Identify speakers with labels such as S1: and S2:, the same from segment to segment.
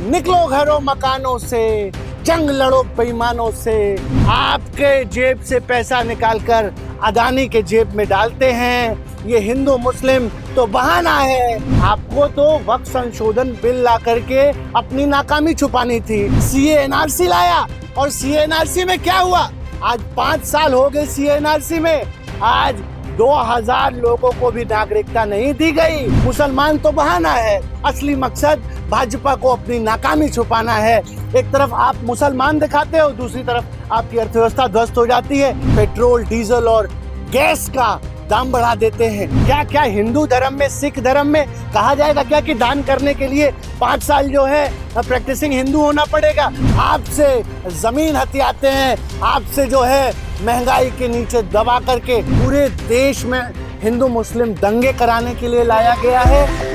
S1: निकलो घरों मकानों से, जंग लड़ो बेईमानों से। आपके जेब से पैसा निकालकर अदानी के जेब में डालते हैं। ये हिंदू मुस्लिम तो बहाना है। आपको तो वक्फ संशोधन बिल ला करके अपनी नाकामी छुपानी थी। सीए एनआरसी लाया और सीए एनआरसी में क्या हुआ? आज 5 साल हो गए सीए एनआरसी में। आज 2000 लोगों को भी नागरिकता नहीं दी गई। मुसलमान तो बहाना है, असली मकसद भाजपा को अपनी नाकामी छुपाना है। एक तरफ आप मुसलमान दिखाते हो, दूसरी तरफ आपकी अर्थव्यवस्था ध्वस्त हो जाती है। पेट्रोल, डीजल और गैस का दाम बढ़ा देते हैं। क्या क्या हिंदू धर्म में, सिख धर्म में कहा जाएगा क्या कि दान करने के लिए 5 साल जो है प्रैक्टिसिंग हिंदू होना पड़ेगा? आपसे जमीन हथियाते हैं, आपसे जो है महंगाई के नीचे दबा करके पूरे देश में हिंदू मुस्लिम दंगे कराने के लिए लाया गया है।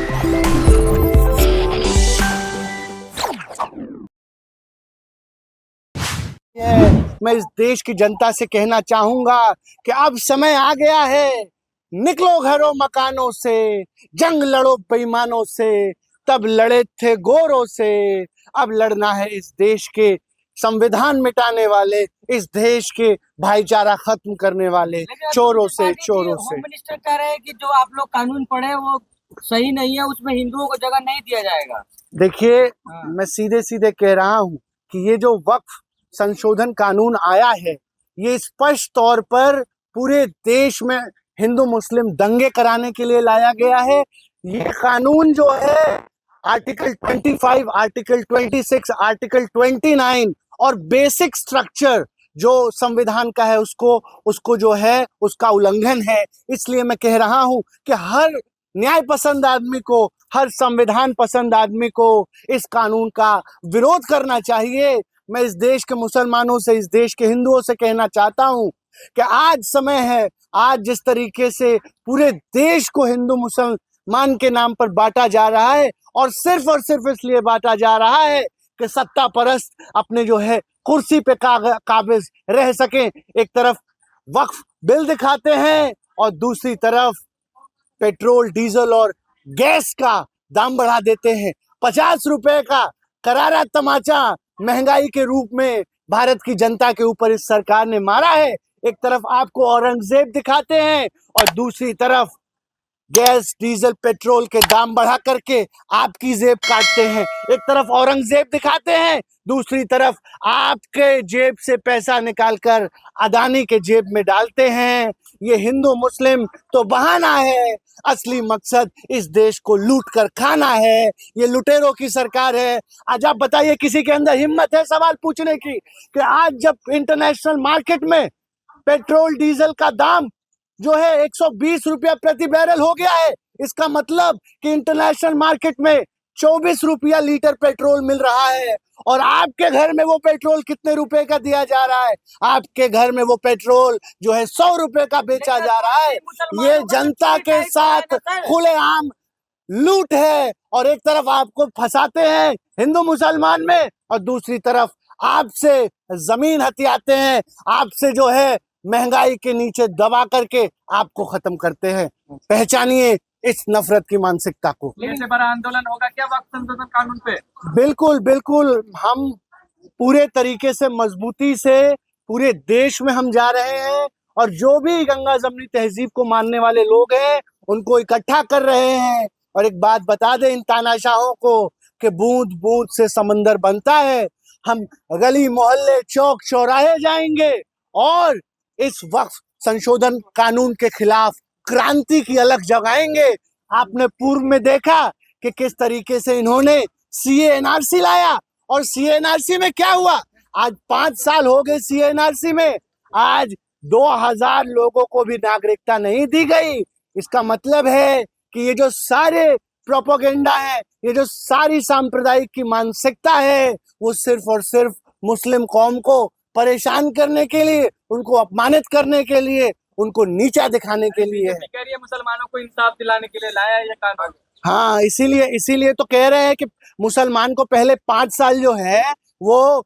S1: मैं इस देश की जनता से कहना चाहूंगा कि अब समय आ गया है। निकलो घरों मकानों से, जंग लड़ो बेईमानों से। तब लड़े थे गोरों से, अब लड़ना है इस देश के संविधान मिटाने वाले, इस देश के भाईचारा खत्म करने वाले चोरों से।
S2: होम मिनिस्टर कह रहे हैं कि जो आप लोग कानून पढ़े वो सही नहीं है, उसमें हिंदुओं को जगह नहीं दिया जाएगा।
S1: देखिए, मैं सीधे सीधे कह रहा हूं कि ये जो वक्फ संशोधन कानून आया है, ये स्पष्ट तौर पर पूरे देश में हिंदू मुस्लिम दंगे कराने के लिए लाया गया है। ये कानून जो है आर्टिकल 25, आर्टिकल 26, आर्टिकल 29 और बेसिक स्ट्रक्चर जो संविधान का है उसको जो है उसका उल्लंघन है। इसलिए मैं कह रहा हूं कि हर न्याय पसंद आदमी को, हर संविधान पसंद आदमी को इस कानून का विरोध करना चाहिए। मैं इस देश के मुसलमानों से, इस देश के हिंदुओं से कहना चाहता हूं कि आज समय है। आज जिस तरीके से पूरे देश को हिंदू मुसलमान के नाम पर बांटा जा रहा है और सिर्फ इसलिए बांटा जा रहा है कि सत्ता परस्त अपने जो है कुर्सी पे काबिज रह सके। एक तरफ वक्फ बिल दिखाते हैं और दूसरी तरफ पेट्रोल, डीजल और गैस का दाम बढ़ा देते हैं। 50 रुपए का करारा तमाचा महंगाई के रूप में भारत की जनता के ऊपर इस सरकार ने मारा है। एक तरफ आपको औरंगजेब दिखाते हैं और दूसरी तरफ गैस, डीजल, पेट्रोल के दाम बढ़ा करके आपकी जेब काटते हैं। एक तरफ औरंगजेब दिखाते हैं, दूसरी तरफ आपके जेब से पैसा निकालकर अदानी के जेब में डालते हैं। ये हिंदू मुस्लिम तो बहाना है, असली मकसद इस देश को लूट कर खाना है। ये लुटेरों की सरकार है। आज आप बताइए, किसी के अंदर हिम्मत है सवाल पूछने की कि आज जब इंटरनेशनल मार्केट में पेट्रोल डीजल का दाम जो है 120 रुपया प्रति बैरल हो गया है, इसका मतलब कि इंटरनेशनल मार्केट में 24 रुपया लीटर पेट्रोल मिल रहा है और आपके घर में वो पेट्रोल कितने रुपए का दिया जा रहा है? आपके घर में वो पेट्रोल जो है 100 रुपए का बेचा जा रहा है। ये जनता के साथ खुलेआम लूट है और एक तरफ आपको फंसाते हैं हिंदू मुसलमान में और दूसरी तरफ आपसे जमीन हथियाते हैं, आपसे जो है महंगाई के नीचे दबा करके आपको खत्म करते हैं। पहचानिए इस नफरत की मानसिकता को।
S2: लेकिन बड़ा आंदोलन होगा क्या वक्फ संशोधन कानून पे?
S1: बिल्कुल बिल्कुल, हम पूरे तरीके से मजबूती से पूरे देश में हम जा रहे हैं और जो भी गंगा जमनी तहजीब को मानने वाले लोग हैं उनको इकट्ठा कर रहे हैं। और एक बात बता दें इन तानाशाहों को कि बूंद बूंद से समंदर बनता है। हम गली मोहल्ले, चौक चौराहे जाएंगे और इस वक्फ संशोधन कानून के खिलाफ क्रांति की अलग जगाएंगे। आपने पूर्व में देखा कि किस तरीके से इन्होंने सीए एनआरसी लाया और सीए एनआरसी में क्या हुआ? आज 5 साल हो गए सीए एनआरसी में। आज 2000 लोगों को भी नागरिकता नहीं दी गई। इसका मतलब है कि ये जो सारे प्रोपेगेंडा है, ये जो सारी सांप्रदायिक की मानसिकता है, वो सिर्फ और सिर्फ मुस्लिम कौम को परेशान करने के लिए, उनको अपमानित करने के लिए, उनको नीचा दिखाने के लिए है।
S2: मुसलमानों को इंसाफ दिलाने के लिए लाया है ये कानून।
S1: हाँ, इसीलिए तो कह रहे हैं कि मुसलमान को पहले 5 साल जो है वो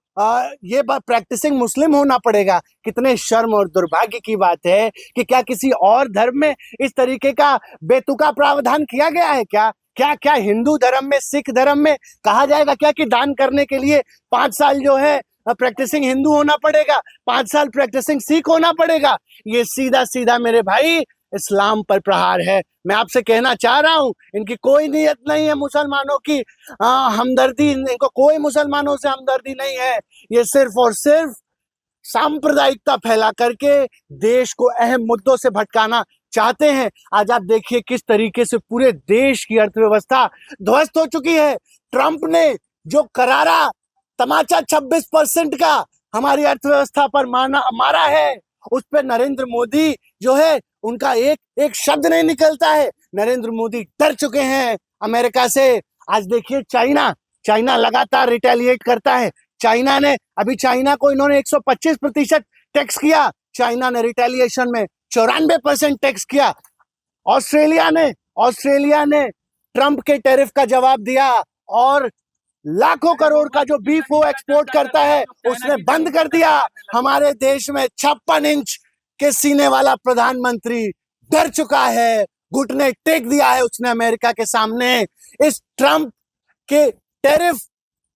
S1: ये प्रैक्टिसिंग मुस्लिम होना पड़ेगा। कितने शर्म और दुर्भाग्य की बात है कि क्या किसी और धर्म में इस तरीके का बेतुका प्रावधान किया गया है क्या क्या क्या हिंदू धर्म में, सिख धर्म में कहा जाएगा क्या कि दान करने के लिए 5 साल जो है प्रैक्टिसिंग हिंदू होना पड़ेगा, 5 साल प्रैक्टिसिंग सिख होना पड़ेगा? ये सीधा सीधा मेरे भाई इस्लाम पर प्रहार है। मैं आपसे कहना चाह रहा हूं, इनकी कोई नीयत नहीं है मुसलमानों की हमदर्दी, इनको कोई मुसलमानों से हमदर्दी नहीं है। ये सिर्फ और सिर्फ सांप्रदायिकता फैला करके देश को अहम मुद्दों से भटकाना चाहते हैं। आज आप देखिए किस तरीके से पूरे देश की अर्थव्यवस्था ध्वस्त हो चुकी है। ट्रंप ने जो करारा तमाचा 26% का हमारी अर्थव्यवस्था पर मारा है, उस पर नरेंद्र मोदी जो है उनका एक एक शब्द नहीं निकलता है। नरेंद्र मोदी डर चुके हैं अमेरिका से। आज देखिए चाइना लगातार रिटेलिएट करता है। चाइना को इन्होंने 125% टैक्स किया। चाइना ने रिटेलिएशन में 94% टैक्स किया। ऑस्ट्रेलिया ने ट्रंप के टैरिफ का जवाब दिया और लाखों करोड़ का जो बीफ वो एक्सपोर्ट करता है उसने बंद कर दिया। हमारे देश में 56 इंच के सीने वाला प्रधानमंत्री डर चुका है, घुटने टेक दिया है उसने अमेरिका के सामने। इस ट्रंप के टैरिफ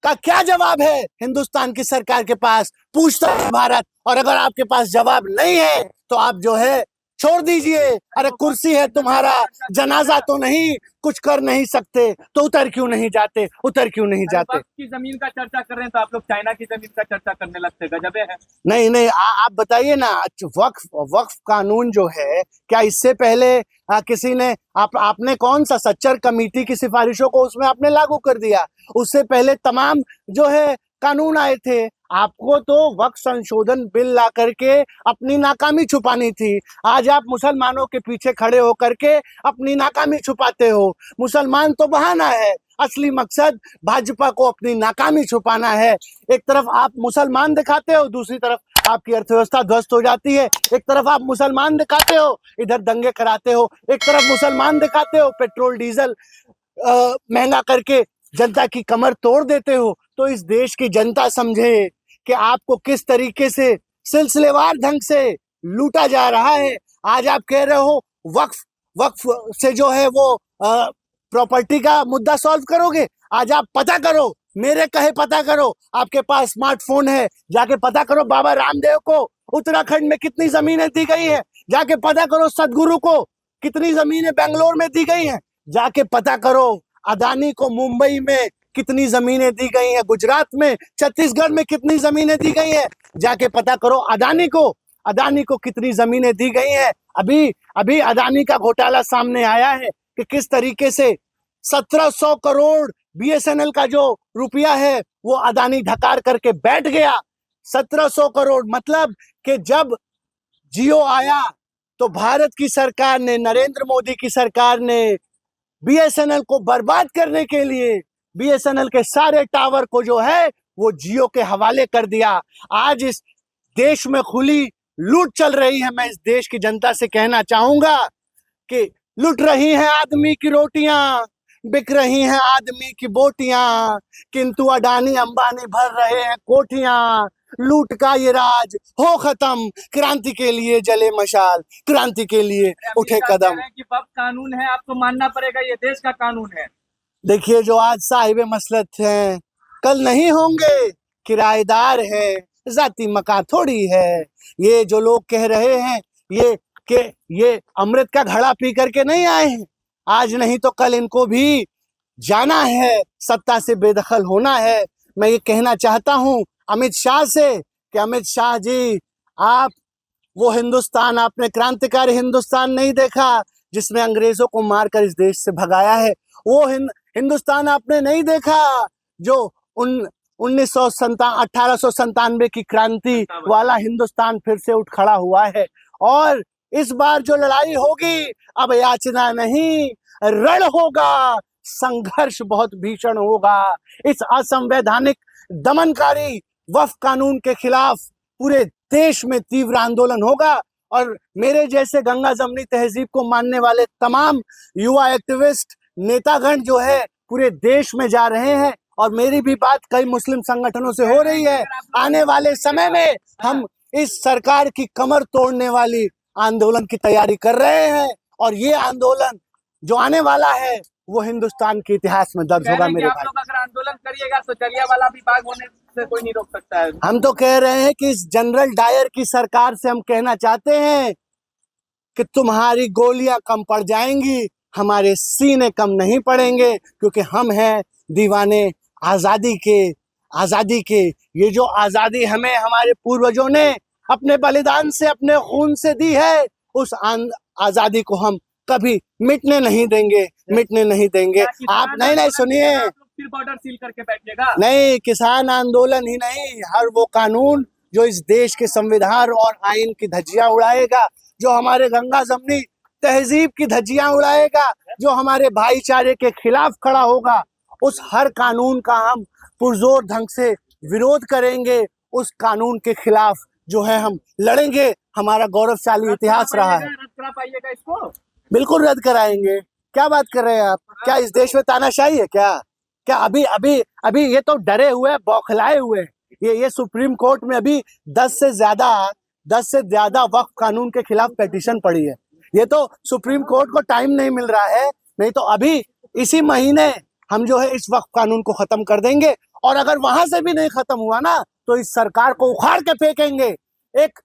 S1: का क्या जवाब है हिंदुस्तान की सरकार के पास? पूछता है भारत। और अगर आपके पास जवाब नहीं है तो आप जो है छोड़ दीजिए। अरे कुर्सी है तुम्हारा, जनाजा तो नहीं, कुछ कर नहीं सकते तो उतर क्यों नहीं जाते?
S3: वक्फ की जमीन का चर्चा कर रहे हैं तो आप लोग चाइना की जमीन का चर्चा करने लगते, गजब है।
S1: नहीं, आप बताइए ना। वक्फ कानून जो है, क्या इससे पहले किसी ने आपने कौन सा सच्चर कमेटी की सिफारिशों को उसमें आपने लागू कर दिया? उससे पहले तमाम जो है कानून आए थे। आपको तो वक्फ संशोधन बिल ला करके अपनी नाकामी छुपानी थी। आज आप मुसलमानों के पीछे खड़े होकर के अपनी नाकामी छुपाते हो। मुसलमान तो बहाना है, असली मकसद भाजपा को अपनी नाकामी छुपाना है। एक तरफ आप मुसलमान दिखाते हो, दूसरी तरफ आपकी अर्थव्यवस्था ध्वस्त हो जाती है। एक तरफ आप मुसलमान दिखाते हो, इधर दंगे कराते हो। एक तरफ मुसलमान दिखाते हो, पेट्रोल डीजल महंगा करके जनता की कमर तोड़ देते हो। तो इस देश की जनता समझे कि आपको किस तरीके से सिलसिलेवार ढंग से लूटा जा रहा है। आज आप कह रहे हो वक्फ से जो है वो प्रॉपर्टी का मुद्दा सॉल्व करोगे। आज आप पता करो, मेरे कहे पता करो, आपके पास स्मार्टफोन है, जाके पता करो बाबा रामदेव को उत्तराखंड में कितनी जमीनें दी गई है। जाके पता करो सदगुरु को कितनी जमीनें बेंगलोर में दी गई हैं। जाके पता करो अदानी को मुंबई में कितनी जमीनें दी गई हैं, गुजरात में, छत्तीसगढ़ में कितनी जमीनें दी गई हैं। जाके पता करो अदानी को कितनी जमीनें दी गई हैं। अभी अदानी का घोटाला सामने आया है कि किस तरीके से 1700 करोड़ बीएसएनएल का जो रुपया है वो अदानी ढकार करके बैठ गया। 1700 करोड़ मतलब कि जब जियो आया तो भारत की सरकार ने, नरेंद्र मोदी की सरकार ने बीएसएनएल को बर्बाद करने के लिए बीएसएनएल के सारे टावर को जो है वो जियो के हवाले कर दिया। आज इस देश में खुली लूट चल रही है। मैं इस देश की जनता से कहना चाहूंगा कि लूट रही हैं आदमी की रोटियां, बिक रही हैं आदमी की बोटियां, किंतु अडानी अंबानी भर रहे हैं कोठियां। लूट का ये राज हो खत्म, क्रांति के लिए जले मशाल, क्रांति के लिए उठे कदम।
S3: कि वक्फ कानून है, आपको मानना पड़ेगा, ये देश का कानून है।
S1: देखिए जो आज साहिब मसलत हैं कल नहीं होंगे, किराएदार है, जाती मकान थोड़ी है। ये जो लोग कह रहे हैं ये अमृत का घड़ा पी करके नहीं आए हैं। आज नहीं तो कल इनको भी जाना है, सत्ता से बेदखल होना है। मैं ये कहना चाहता हूं अमित शाह से कि अमित शाह जी, आप वो हिंदुस्तान, आपने क्रांतिकारी हिंदुस्तान नहीं देखा जिसने अंग्रेजों को मारकर इस देश से भगाया है। वो हिंदुस्तान आपने नहीं देखा जो 1897 की क्रांति वाला हिंदुस्तान फिर से उठ खड़ा हुआ है। और इस बार जो लड़ाई होगी अब याचना नहीं, रण होगा, संघर्ष बहुत भीषण होगा। इस असंवैधानिक दमनकारी वक्फ कानून के खिलाफ पूरे देश में तीव्र आंदोलन होगा। और मेरे जैसे गंगा जमनी तहजीब को मानने वाले तमाम युवा एक्टिविस्ट नेतागण जो है पूरे देश में जा रहे हैं। और मेरी भी बात कई मुस्लिम संगठनों से हो रही है। आने वाले समय में हम इस सरकार की कमर तोड़ने वाली आंदोलन की तैयारी कर रहे हैं। और ये आंदोलन जो आने वाला है वो हिंदुस्तान के इतिहास में दर्ज
S3: कह
S1: होगा
S3: रहे हैं कि
S1: मेरे
S3: आप
S1: भाई।
S3: लोग अगर आंदोलन करिएगा तो जलियांवाला भी बाग होने से कोई नहीं रोक सकता है।
S1: हम तो कह रहे हैं कि इस जनरल डायर की सरकार से हम कहना चाहते हैं कि तुम्हारी गोलियां कम पड़ जाएंगी, हमारे सीने कम नहीं पड़ेंगे, क्योंकि हम हैं दीवाने आजादी के। आजादी के ये जो आजादी हमें हमारे पूर्वजों ने अपने बलिदान से, अपने खून से दी है, उस आजादी को हम कभी मिटने नहीं देंगे, मिटने नहीं देंगे।
S3: क्या
S1: आप
S3: किसान
S1: नहीं
S3: आंदोलन
S1: सुनिए,
S3: में आप लोग फिर बॉर्डर सील करके बैठिएगा?
S1: नहीं, किसान आंदोलन ही नहीं, हर वो कानून जो इस देश के संविधान और आइन की धज्जियां उड़ाएगा, जो हमारे गंगा जमनी तहजीब की धज्जियां उड़ाएगा, जो हमारे भाईचारे के खिलाफ खड़ा होगा, उस हर कानून का हम पुरजोर ढंग से विरोध करेंगे। उस कानून के खिलाफ जो है हम लड़ेंगे। हमारा गौरवशाली इतिहास रहा है।
S3: रद्द करा पाइएगा इसको?
S1: बिल्कुल रद्द कराएंगे। क्या बात कर रहे हैं आप? क्या इस देश में तानाशाही है क्या? क्या अभी अभी अभी ये तो डरे हुए, बौखलाए हुए। ये सुप्रीम कोर्ट में अभी 10 से ज्यादा वक्फ कानून के खिलाफ पिटीशन पड़ी है। ये तो सुप्रीम कोर्ट को टाइम नहीं मिल रहा है, नहीं तो अभी इसी महीने हम जो है इस वक्फ कानून को खत्म कर देंगे। और अगर वहां से भी नहीं खत्म हुआ ना, तो इस सरकार को उखाड़ के फेंकेंगे। एक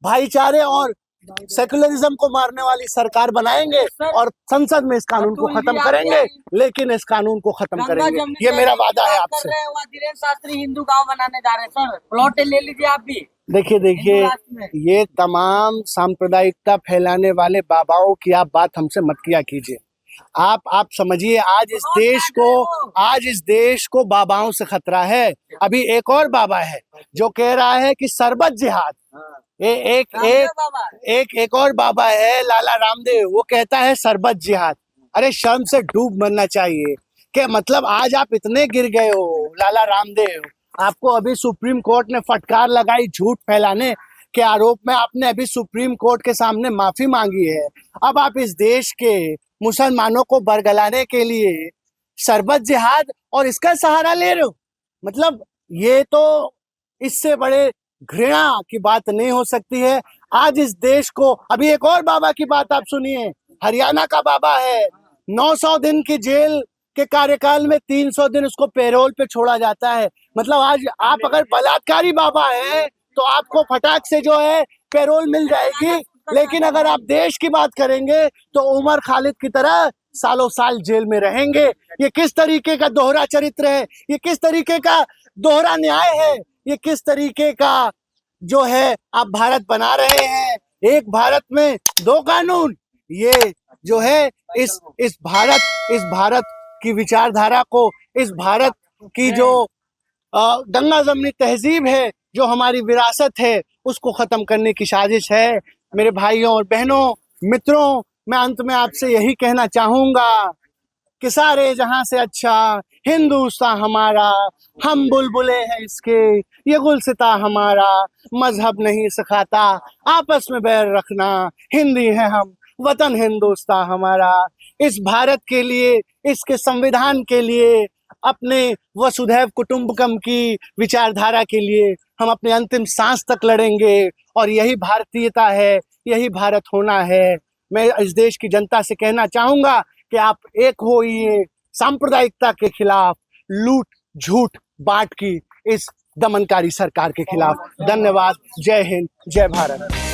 S1: भाईचारे और सेकुलरिज्म को मारने वाली सरकार बनाएंगे और संसद में इस कानून को खत्म करेंगे, लेकिन इस कानून को खत्म करेंगे। ये मेरा वादा है आपसे।
S2: धीरेन्द्र शास्त्री हिंदू गांव बनाने जा रहे हैं सर, प्लॉट ले लीजिए आप भी।
S1: देखिए, ये तमाम सांप्रदायिकता फैलाने वाले बाबाओं की आप बात हमसे मत किया कीजिए। आप समझिए, आज इस देश को बाबाओं से खतरा है। अभी एक और बाबा है जो कह रहा है कि सरबत जिहाद। एक और बाबा है, लाला रामदेव, वो कहता है सरबत जिहाद। अरे शर्म से डूब मरना चाहिए। कि मतलब आज आप इतने गिर गए हो लाला रामदेव, आपको अभी सुप्रीम कोर्ट ने फटकार लगाई झूठ फैलाने के आरोप में। आपने अभी सुप्रीम कोर्ट के सामने माफी मांगी है। अब आप इस देश के मुसलमानों को बरगलाने के लिए सरबत जिहाद और इसका सहारा ले रहे हो। मतलब ये तो इससे बड़े घृणा की बात नहीं हो सकती है। आज इस देश को, अभी एक और बाबा की बात आप सुनिए, हरियाणा का बाबा है, 900 दिन की जेल के कार्यकाल में 300 दिन उसको पैरोल पे छोड़ा जाता है। मतलब आज आप अगर बलात्कारी बाबा है तो आपको फटाक से जो है पैरोल मिल जाएगी, लेकिन अगर आप देश की बात करेंगे तो उमर खालिद की तरह सालों साल जेल में रहेंगे। ये किस तरीके का दोहरा चरित्र है? ये किस तरीके का दोहरा न्याय है? ये किस तरीके का जो है आप भारत बना रहे हैं? एक भारत में दो कानून। ये जो है इस भारत की विचारधारा को, इस भारत की जो गंगा जमनी तहजीब है, जो हमारी विरासत है, उसको खत्म करने की साजिश है। मेरे भाइयों और बहनों, मित्रों, मैं अंत में आपसे यही कहना चाहूंगा कि सारे जहां से अच्छा हिंदुस्तान हमारा, हम बुलबुले हैं इसके, ये गुलसिता हमारा, मजहब नहीं सिखाता आपस में बैर रखना, हिंदी है हम, वतन हिंदुस्तान हमारा। इस भारत के लिए, इसके संविधान के लिए, अपने वसुधैव कुटुंबकम की विचारधारा के लिए हम अपने अंतिम सांस तक लड़ेंगे। और यही भारतीयता है, यही भारत होना है। मैं इस देश की जनता से कहना चाहूंगा कि आप एक होइए सांप्रदायिकता के खिलाफ, लूट झूठ बाट की इस दमनकारी सरकार के खिलाफ। धन्यवाद। जय हिंद, जय भारत।